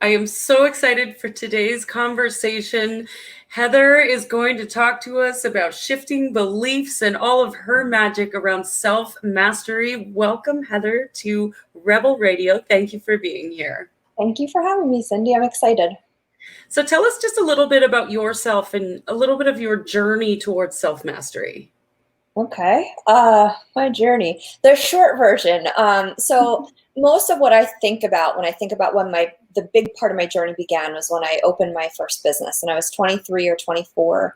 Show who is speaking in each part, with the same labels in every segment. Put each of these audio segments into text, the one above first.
Speaker 1: I am so excited for today's conversation. Heather is going to talk to us about shifting beliefs and all of her magic around self-mastery. Welcome, Heather, to Rebel Radio. Thank you for being here.
Speaker 2: Thank you for having me, Cindy. I'm excited.
Speaker 1: So tell us just a little bit about yourself and a little bit of your journey towards self-mastery.
Speaker 2: Okay. My journey. The short version. So most of what I think about when I think about when the big part of my journey began was when I opened my first business, and I was 23 or 24.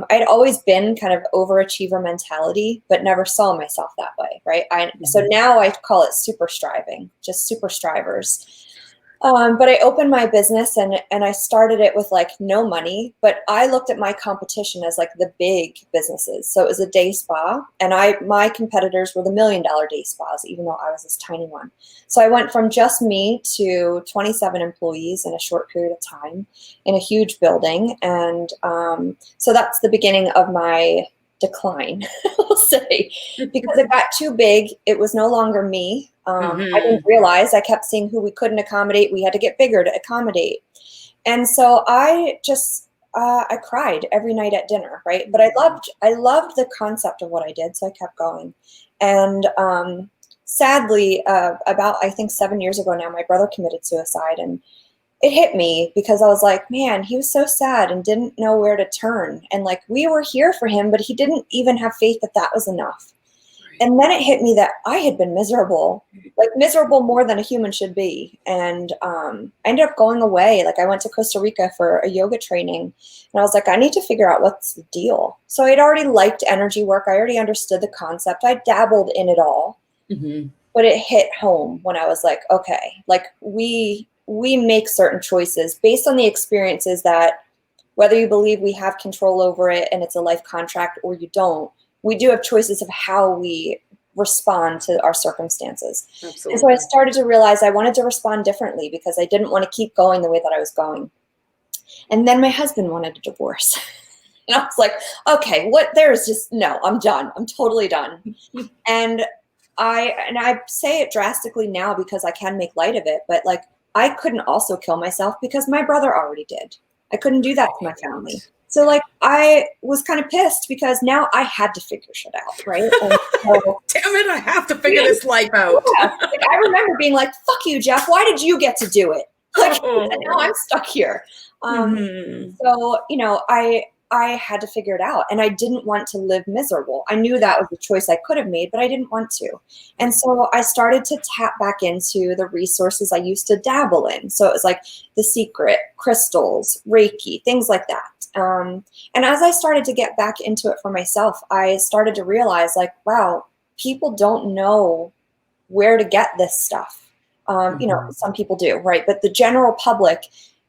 Speaker 2: I'd always been kind of overachiever mentality, but never saw myself that way, right? So now I call it super striving, just super strivers. But I opened my business and I started it with like no money, but I looked at my competition as like the big businesses. So it was a day spa, and my competitors were the $1 million day spas, even though I was this tiny one. So I went from just me to 27 employees in a short period of time in a huge building. And so that's the beginning of my decline, we'll say, because it got too big. It was no longer me. I didn't realize. I kept seeing who we couldn't accommodate. We had to get bigger to accommodate. And so I cried every night at dinner, right? But I loved the concept of what I did, so I kept going. And sadly, about I think 7 years ago now, my brother committed suicide, and it hit me because I was like, man, he was so sad and didn't know where to turn. And like, we were here for him, but he didn't even have faith that that was enough. And then it hit me that I had been miserable, like miserable more than a human should be. And I ended up going away. Like I went to Costa Rica for a yoga training, and I was like, I need to figure out what's the deal. So I'd already liked energy work. I already understood the concept. I dabbled in it all, but it hit home when I was like, okay, like we make certain choices based on the experiences that, whether you believe we have control over it and it's a life contract or you don't, we do have choices of how we respond to our circumstances. Absolutely. And so I started to realize I wanted to respond differently because I didn't want to keep going the way that I was going. And then my husband wanted a divorce. And I was like, okay, no, I'm done. I'm totally done. And I say it drastically now because I can make light of it, but like I couldn't also kill myself because my brother already did. I couldn't do that to my family. So like I was kind of pissed because now I had to figure shit out, right? And so,
Speaker 1: damn it, I have to figure this life out.
Speaker 2: Yeah. Like, I remember being like, fuck you, Jeff. Why did you get to do it? Like, and now I'm stuck here. So, you know, I had to figure it out, and I didn't want to live miserable. I knew that was a choice I could have made, but I didn't want to. And so I started to tap back into the resources I used to dabble in. So it was like The Secret, crystals, Reiki, things like that. And as I started to get back into it for myself, I started to realize like, wow, people don't know where to get this stuff. You know, some people do, right? But the general public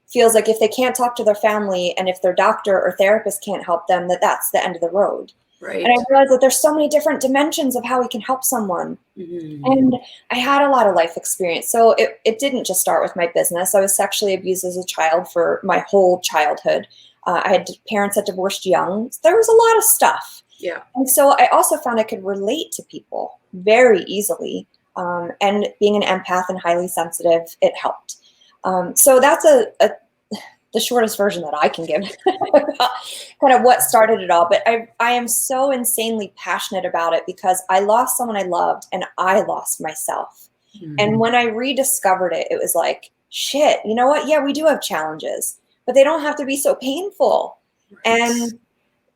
Speaker 2: feels like if they can't talk to their family and if their doctor or therapist can't help them, that's the end of the road. Right. And I realized that there's so many different dimensions of how we can help someone. And I had a lot of life experience. So it didn't just start with my business. I was sexually abused as a child for my whole childhood. I had parents that divorced young. There was a lot of stuff. Yeah. And so I also found I could relate to people very easily. And being an empath and highly sensitive, it helped. So that's the shortest version that I can give about kind of what started it all. But I am so insanely passionate about it because I lost someone I loved and I lost myself. And when I rediscovered it, it was like, shit, you know what? Yeah, we do have challenges, but they don't have to be so painful. And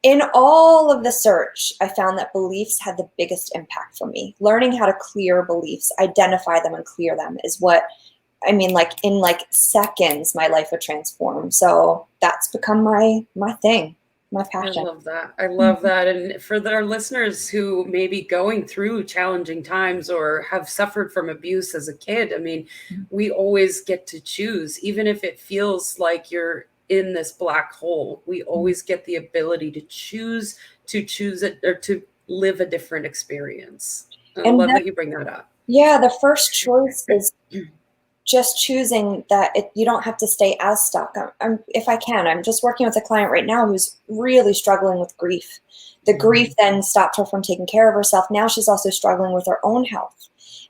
Speaker 2: in all of the search, I found that beliefs had the biggest impact for me. Learning how to clear beliefs, identify them and clear them is what, I mean, like in like seconds, my life would transform. So that's become my thing, my passion.
Speaker 1: I love that. I love that. And for our listeners who may be going through challenging times or have suffered from abuse as a kid, I mean, we always get to choose, even if it feels like you're in this black hole, we always get the ability to choose it or to live a different experience. I love that you bring that up.
Speaker 2: Yeah. The first choice is just choosing that you don't have to stay as stuck. If I can, I'm just working with a client right now who's really struggling with grief. The grief then stopped her from taking care of herself. Now she's also struggling with her own health.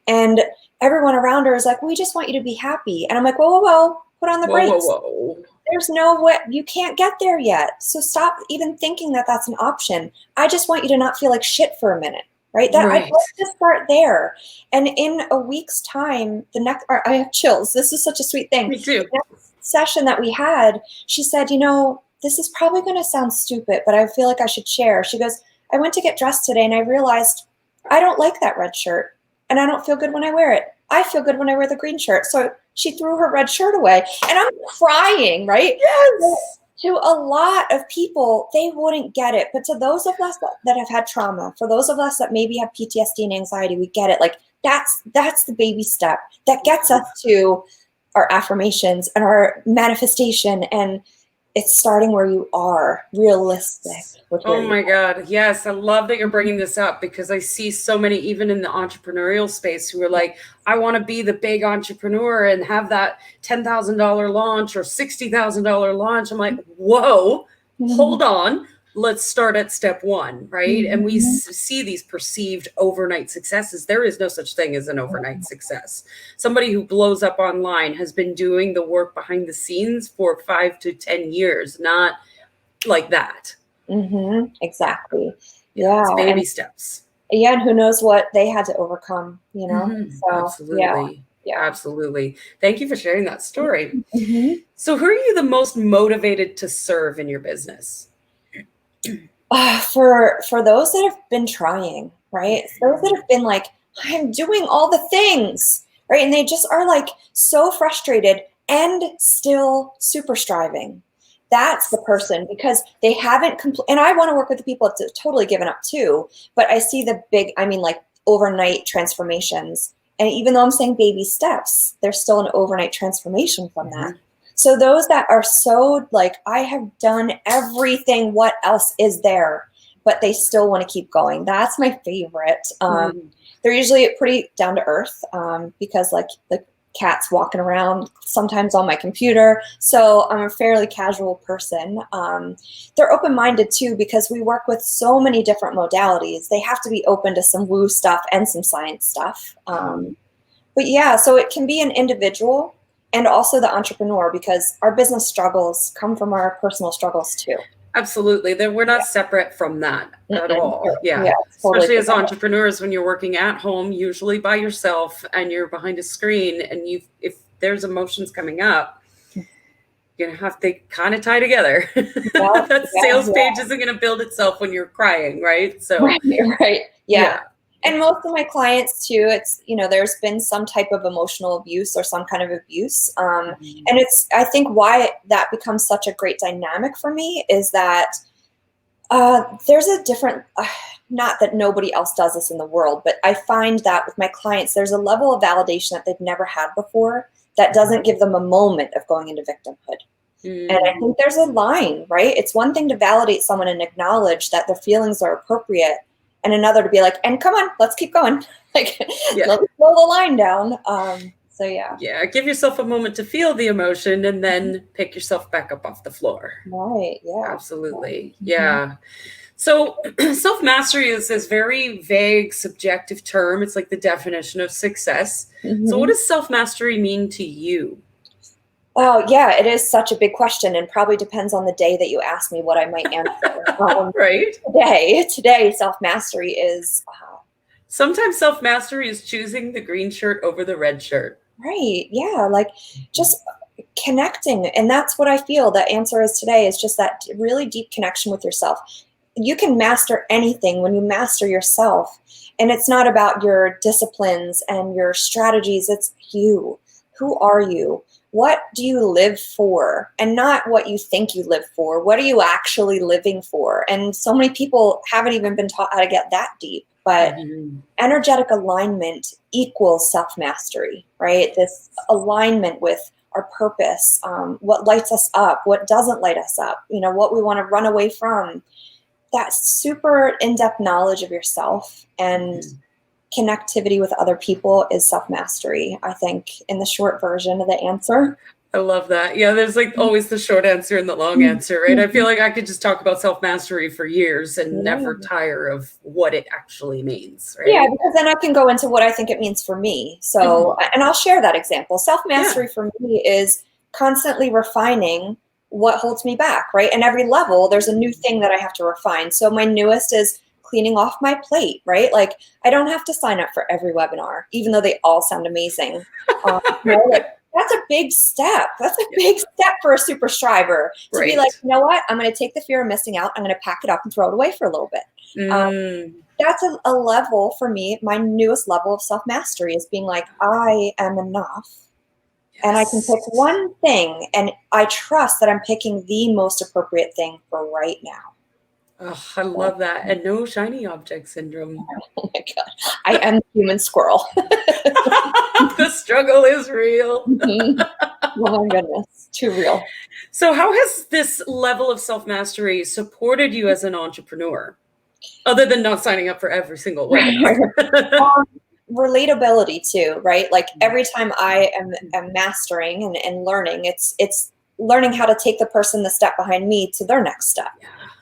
Speaker 2: And everyone around her is like, we just want you to be happy. And I'm like, whoa, put on the brakes.
Speaker 1: Whoa.
Speaker 2: There's no way, you can't get there yet. So stop even thinking that that's an option. I just want you to not feel like shit for a minute, right? I'd like to start there. And in a week's time, I have chills. This is such a sweet thing.
Speaker 1: Me too.
Speaker 2: The next session that we had, she said, this is probably going to sound stupid, but I feel like I should share. She goes, I went to get dressed today and I realized I don't like that red shirt and I don't feel good when I wear it. I feel good when I wear the green shirt. So she threw her red shirt away and I'm crying, right?
Speaker 1: Yes.
Speaker 2: To a lot of people, they wouldn't get it. But to those of us that have had trauma, for those of us that maybe have PTSD and anxiety, we get it. Like that's the baby step that gets us to our affirmations and our manifestation. And it's starting where you are, realistic.
Speaker 1: Oh my God. Yes. I love that you're bringing this up because I see so many, even in the entrepreneurial space, who are like, I want to be the big entrepreneur and have that $10,000 launch or $60,000 launch. I'm like, whoa, hold on. Let's start at step one, right? And we see these perceived overnight successes. There is no such thing as an overnight success. Somebody who blows up online has been doing the work behind the scenes for 5 to 10 years, not like that.
Speaker 2: Exactly. Yeah.
Speaker 1: It's baby steps.
Speaker 2: Yeah. And who knows what they had to overcome, So,
Speaker 1: absolutely. Yeah. Absolutely. Thank you for sharing that story. So who are you the most motivated to serve in your business?
Speaker 2: For those that have been trying, right? Those that have been like, I'm doing all the things, right? And they just are like so frustrated and still super striving. That's the person, because they haven't and I want to work with the people that's totally given up too, but I see the big, like overnight transformations. And even though I'm saying baby steps, there's still an overnight transformation from that. So those that are so like, I have done everything, what else is there? But they still want to keep going. That's my favorite. They're usually pretty down to earth because like the cats walking around sometimes on my computer. So I'm a fairly casual person. They're open-minded too, because we work with so many different modalities. They have to be open to some woo stuff and some science stuff. But yeah, so it can be an individual and also the entrepreneur, because our business struggles come from our personal struggles too.
Speaker 1: Absolutely. We're not separate from that at all. Yeah. Totally. Especially as entrepreneurs, when you're working at home, usually by yourself and you're behind a screen, and if there's emotions coming up, you're going to have to kind of tie together. That sales page isn't going to build itself when you're crying, right? So
Speaker 2: right. Yeah. And most of my clients too, it's, there's been some type of emotional abuse or some kind of abuse. And I think why that becomes such a great dynamic for me is that there's a different, not that nobody else does this in the world, but I find that with my clients, there's a level of validation that they've never had before that doesn't give them a moment of going into victimhood. And I think there's a line, right? It's one thing to validate someone and acknowledge that their feelings are appropriate, and another to be like, and come on, let's keep going. Like, let's slow the line down. So yeah. Yeah,
Speaker 1: give yourself a moment to feel the emotion and then pick yourself back up off the floor.
Speaker 2: Right, yeah.
Speaker 1: Absolutely, yeah. So self-mastery is this very vague, subjective term. It's like the definition of success. So what does self-mastery mean to you?
Speaker 2: Oh, yeah, it is such a big question, and probably depends on the day that you ask me what I might answer.
Speaker 1: Right.
Speaker 2: Today, self-mastery is...
Speaker 1: Sometimes self-mastery is choosing the green shirt over the red shirt.
Speaker 2: Right, yeah, like just connecting. And that's what I feel the answer is today, is just that really deep connection with yourself. You can master anything when you master yourself. And it's not about your disciplines and your strategies, it's you. Who are you? What do you live for? And not what you think you live for. What are you actually living for? And so many people haven't even been taught how to get that deep. But energetic alignment equals self-mastery, right? This alignment with our purpose, what lights us up, what doesn't light us up, what we want to run away from. That super in-depth knowledge of yourself and connectivity with other people is self-mastery, I think, in the short version of the answer.
Speaker 1: I love that. Yeah, there's like always the short answer and the long answer, right? I feel like I could just talk about self-mastery for years and never tire of what it actually means, right?
Speaker 2: Yeah, because then I can go into what I think it means for me. So, and I'll share that example. Self-mastery for me is constantly refining what holds me back, right? And every level, there's a new thing that I have to refine. So my newest is cleaning off my plate, right? Like I don't have to sign up for every webinar, even though they all sound amazing. Like, that's a big step. That's a big step for a super striver to be like, you know what? I'm going to take the fear of missing out. I'm going to pack it up and throw it away for a little bit. That's a level for me. My newest level of self-mastery is being like, I am enough. And I can pick one thing, and I trust that I'm picking the most appropriate thing for right now.
Speaker 1: Oh, I love that. And no shiny object syndrome.
Speaker 2: Oh my God. I am the human squirrel.
Speaker 1: The struggle is real.
Speaker 2: Oh my goodness. Too real.
Speaker 1: So how has this level of self-mastery supported you as an entrepreneur? Other than not signing up for every single webinar.
Speaker 2: Relatability too, right? Like every time I am mastering and learning, it's learning how to take the person the step behind me to their next step,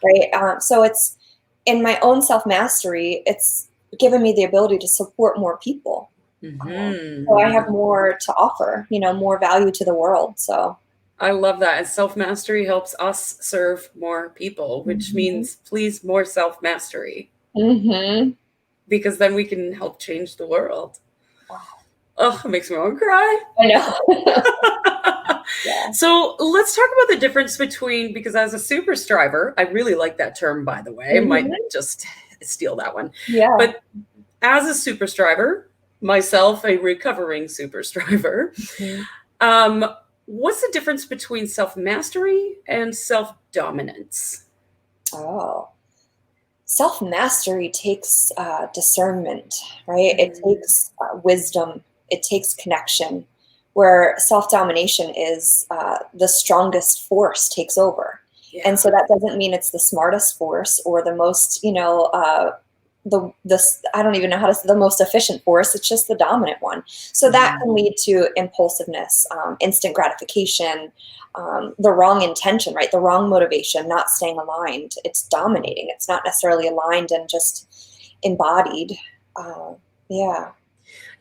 Speaker 2: right? So it's in my own self-mastery, it's given me the ability to support more people. So I have more to offer, more value to the world. So
Speaker 1: I love that. And self-mastery helps us serve more people, which means please more self-mastery. Because then we can help change the world. Oh, it makes me want to cry.
Speaker 2: I know.
Speaker 1: So let's talk about the difference between, because as a super striver, I really like that term, by the way. I might just steal that one.
Speaker 2: Yeah.
Speaker 1: But as a super striver, myself, a recovering super striver, what's the difference between self-mastery and self-dominance?
Speaker 2: Oh. Self-mastery takes discernment, right? It takes wisdom. It takes connection, where self-domination is the strongest force takes over. And so that doesn't mean it's the smartest force or the most, I don't even know how to say the most efficient force. It's just the dominant one. So that can lead to impulsiveness, instant gratification, the wrong intention, right? The wrong motivation, not staying aligned. It's dominating. It's not necessarily aligned and just embodied.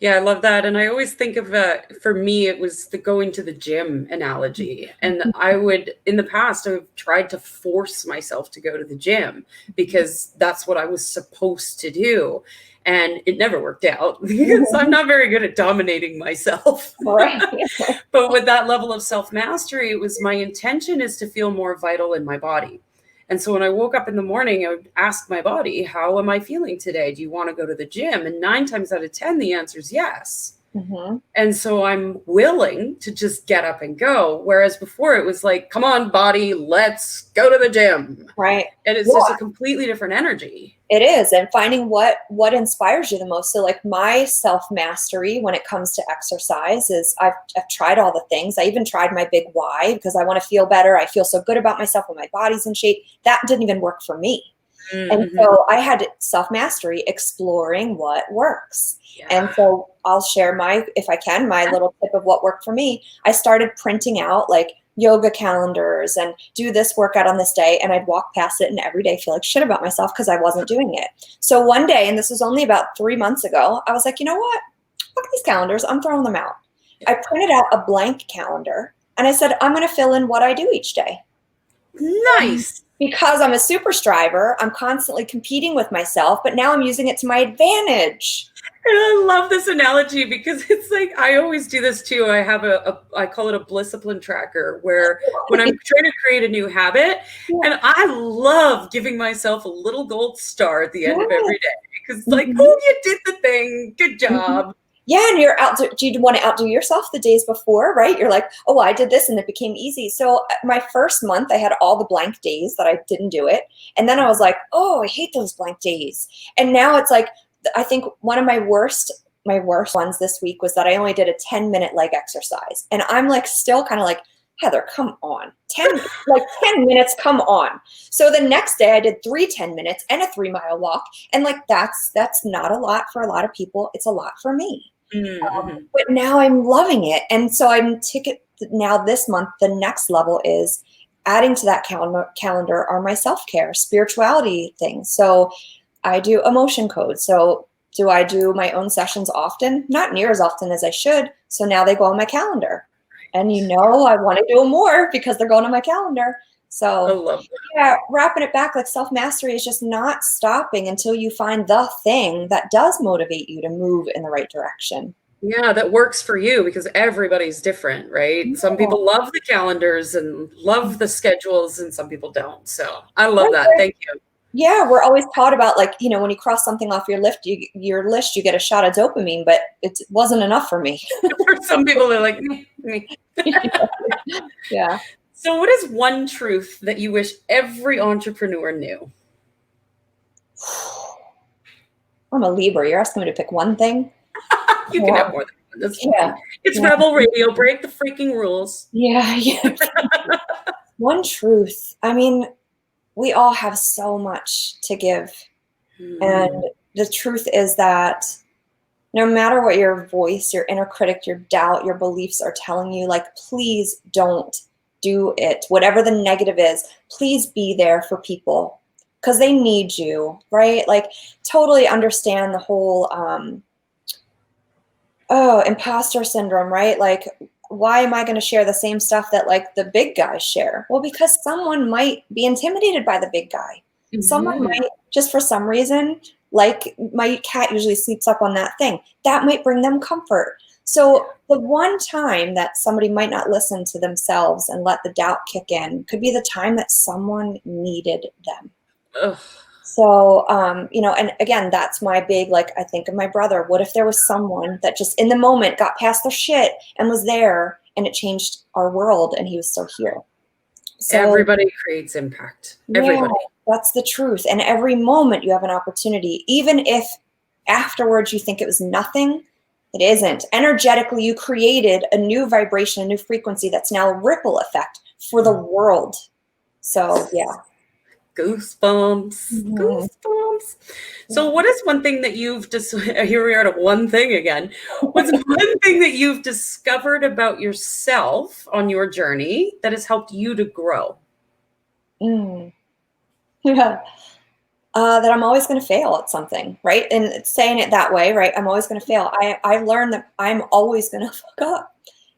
Speaker 1: Yeah, I love that. And I always think of, for me, it was the going to the gym analogy. And I would, in the past, I've tried to force myself to go to the gym because that's what I was supposed to do. And it never worked out because I'm not very good at dominating myself. But with that level of self-mastery, it was my intention is to feel more vital in my body. And so when I woke up in the morning, I would ask my body, how am I feeling today? Do you want to go to the gym? And 9 times out of 10, the answer is yes. And so I'm willing to just get up and go. Whereas before it was like, come on, body, let's go to the gym.
Speaker 2: Right.
Speaker 1: And it's just a completely different energy.
Speaker 2: It is. And finding what inspires you the most. So like my self-mastery when it comes to exercise is I've tried all the things. I even tried my big why because I want to feel better. I feel so good about myself when my body's in shape. That didn't even work for me. And so I had self-mastery exploring what works. And so I'll share if I can, my little tip of what worked for me. I started printing out like yoga calendars and do this workout on this day. And I'd walk past it and every day feel like shit about myself because I wasn't doing it. So one day, and this was only about 3 months ago, I was like, you know what? Look at these calendars. I'm throwing them out. I printed out a blank calendar and I said, I'm going to fill in what I do each day.
Speaker 1: Nice.
Speaker 2: Because I'm a super striver, I'm constantly competing with myself, but now I'm using it to my advantage.
Speaker 1: And I love this analogy because it's like, I always do this too. I have I call it a Blisscipline tracker where when I'm trying to create a new habit, and I love giving myself a little gold star at the end of every day because like, oh, you did the thing. Good job.
Speaker 2: Yeah, and do you want to outdo yourself the days before, right? You're like, oh, I did this and it became easy. So my first month, I had all the blank days that I didn't do it. And then I was like, oh, I hate those blank days. And now it's like, I think one of my worst ones this week was that I only did a 10-minute leg exercise. And I'm like, still kind of like, Heather, come on. 10 minutes, come on. So the next day I did 3 10 minutes and a 3-mile walk. And like, that's not a lot for a lot of people. It's a lot for me. But now I'm loving it. And so I'm now this month, the next level is adding to that calendar are my self-care, spirituality things. So I do emotion codes. So do I do my own sessions often? Not near as often as I should. So now they go on my calendar. And I want to do them more because they're going on my calendar. So
Speaker 1: I love that.
Speaker 2: yeah, wrapping it back, like self-mastery is just not stopping until you find the thing that does motivate you to move in the right direction.
Speaker 1: Yeah, that works for you because everybody's different, right?
Speaker 2: Yeah.
Speaker 1: Some people love the calendars and love the schedules, and some people don't. So I love that. Thank you.
Speaker 2: Yeah, we're always taught about, like, when you cross something off your list, you get a shot of dopamine, but it wasn't enough for me.
Speaker 1: For some people, they're like, me.
Speaker 2: Yeah.
Speaker 1: So what is one truth that you wish every entrepreneur knew?
Speaker 2: I'm a Libra. You're asking me to pick one thing?
Speaker 1: You can have more than one. That's fine.
Speaker 2: Yeah.
Speaker 1: It's Rebel Radio. Break the freaking rules.
Speaker 2: Yeah. One truth. I mean, we all have so much to give. And the truth is that no matter what your voice, your inner critic, your doubt, your beliefs are telling you, like, please don't do it. Whatever the negative is, please be there for people because they need you, right? Like, totally understand the whole imposter syndrome, right? Like, why am I going to share the same stuff that, like, the big guys share? Well, because someone might be intimidated by the big guy. Someone might, just for some reason, like my cat usually sleeps up on that thing. That might bring them comfort. So the one time that somebody might not listen to themselves and let the doubt kick in could be the time that someone needed them.
Speaker 1: Ugh.
Speaker 2: So, and again, that's my big, like, I think of my brother. What if there was someone that just in the moment got past their shit and was there and it changed our world and he was still here? So,
Speaker 1: everybody creates impact. Everybody.
Speaker 2: Yeah, that's the truth. And every moment you have an opportunity, even if afterwards you think it was nothing, it isn't. Energetically, you created a new vibration, a new frequency that's now a ripple effect for the world. So, yeah.
Speaker 1: Goosebumps. Goosebumps. So what is one thing that you've here we are at one thing again. What's one thing that you've discovered about yourself on your journey that has helped you to grow?
Speaker 2: Yeah. That I'm always going to fail at something, right? And saying it that way, right? I'm always going to fail. I learned that I'm always going to fuck up,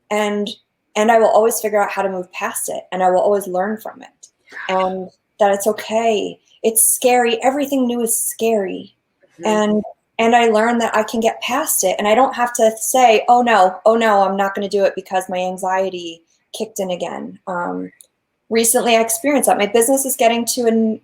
Speaker 2: and I will always figure out how to move past it, and I will always learn from it, and that it's okay. It's scary. Everything new is scary, and I learned that I can get past it, and I don't have to say, oh no, I'm not going to do it because my anxiety kicked in again. Recently, I experienced that my business is getting to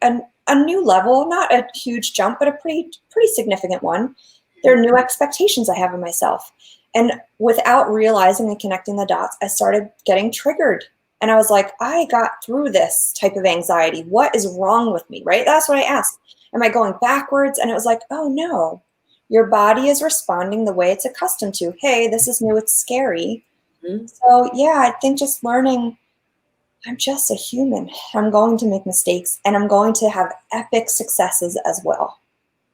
Speaker 2: a new level, not a huge jump, but a pretty significant one. There are new expectations I have of myself. And without realizing and connecting the dots, I started getting triggered. And I was like, I got through this type of anxiety. What is wrong with me, right? That's what I asked. Am I going backwards? And it was like, oh no, your body is responding the way it's accustomed to. Hey, this is new, it's scary. So yeah, I think just learning, I'm just a human. I'm going to make mistakes, and I'm going to have epic successes as well.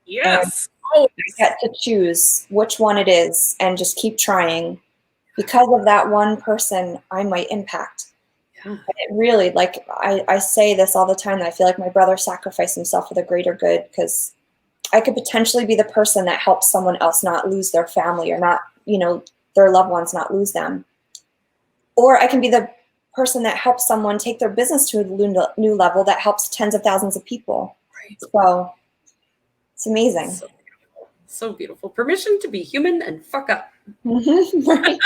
Speaker 1: Yes.
Speaker 2: I get to choose which one it is and just keep trying. Because of that one person I might impact. Yeah. And it really, like, I say this all the time, that I feel like my brother sacrificed himself for the greater good, because I could potentially be the person that helps someone else not lose their family, or not, their loved ones not lose them. Or I can be the person that helps someone take their business to a new level that helps tens of thousands of people. Right. So it's amazing.
Speaker 1: So beautiful. Permission to be human and fuck up.
Speaker 2: Right.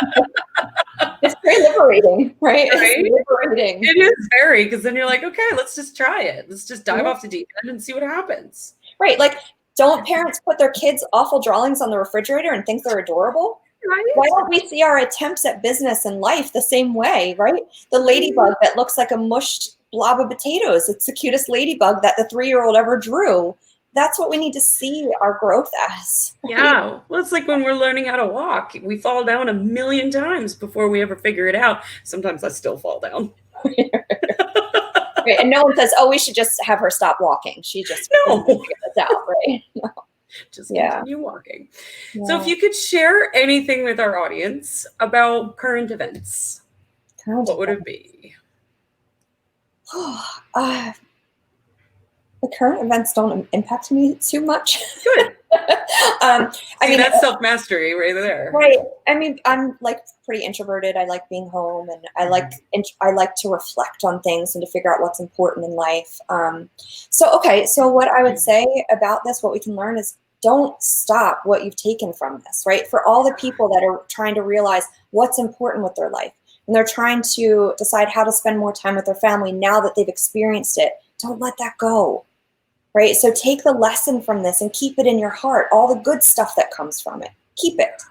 Speaker 2: It's very liberating, right? It's liberating.
Speaker 1: It is very, because then you're like, okay, let's just try it. Let's just dive off the deep end and see what happens.
Speaker 2: Right. Like, don't parents put their kids' awful drawings on the refrigerator and think they're adorable? Right. Why don't we see our attempts at business and life the same way, right? The ladybug that looks like a mushed blob of potatoes. It's the cutest ladybug that the 3-year-old ever drew. That's what we need to see our growth as. Right? Yeah.
Speaker 1: Well, it's like when we're learning how to walk. We fall down 1,000,000 times before we ever figure it out. Sometimes I still fall down.
Speaker 2: Right. And no one says, oh, we should just have her stop walking. She just figure this out, right? No.
Speaker 1: Just continue walking. Yeah. So if you could share anything with our audience about current events. What would it be?
Speaker 2: The current events don't impact me too much.
Speaker 1: Good.
Speaker 2: I mean,
Speaker 1: that's self-mastery right there.
Speaker 2: Right. I mean, I'm like pretty introverted. I like being home, and I like to reflect on things and to figure out what's important in life. So what I would say about this, what we can learn is, don't stop what you've taken from this, right? For all the people that are trying to realize what's important with their life, and they're trying to decide how to spend more time with their family now that they've experienced it, don't let that go. Right? So take the lesson from this and keep it in your heart, all the good stuff that comes from it. Keep it.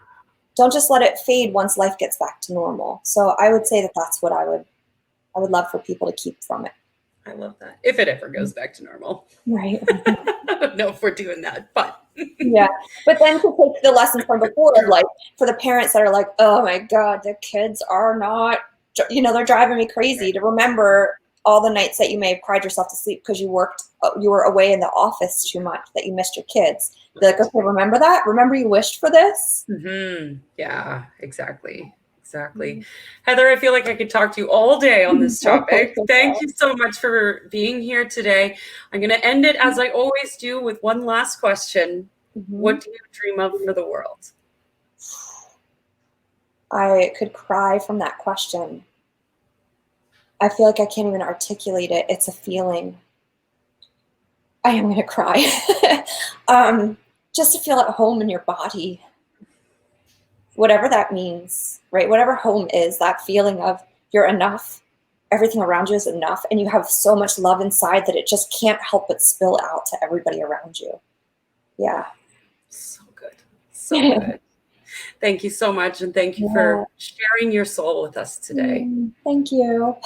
Speaker 2: Don't just let it fade once life gets back to normal. So I would say that that's what I would love for people to keep from it.
Speaker 1: I love that. If it ever goes back to normal.
Speaker 2: Right.
Speaker 1: I don't know if we're doing that, but
Speaker 2: yeah. But then to take the lessons from before, like for the parents that are like, oh my God, the kids are not, they're driving me crazy, to remember all the nights that you may have cried yourself to sleep because you were away in the office too much, that you missed your kids. They're like, okay, remember that? Remember you wished for this?
Speaker 1: Mm-hmm. Yeah, exactly. Mm-hmm. Heather, I feel like I could talk to you all day on this topic. Thank you so much for being here today. I'm going to end it as I always do with one last question. Mm-hmm. What do you dream of for the world?
Speaker 2: I could cry from that question. I feel like I can't even articulate it. It's a feeling. I am going to cry. Just to feel at home in your body. Whatever that means, right? Whatever home is, that feeling of you're enough. Everything around you is enough. And you have so much love inside that it just can't help but spill out to everybody around you. Yeah.
Speaker 1: So good. So good. Thank you so much. And thank you for sharing your soul with us today.
Speaker 2: Thank you.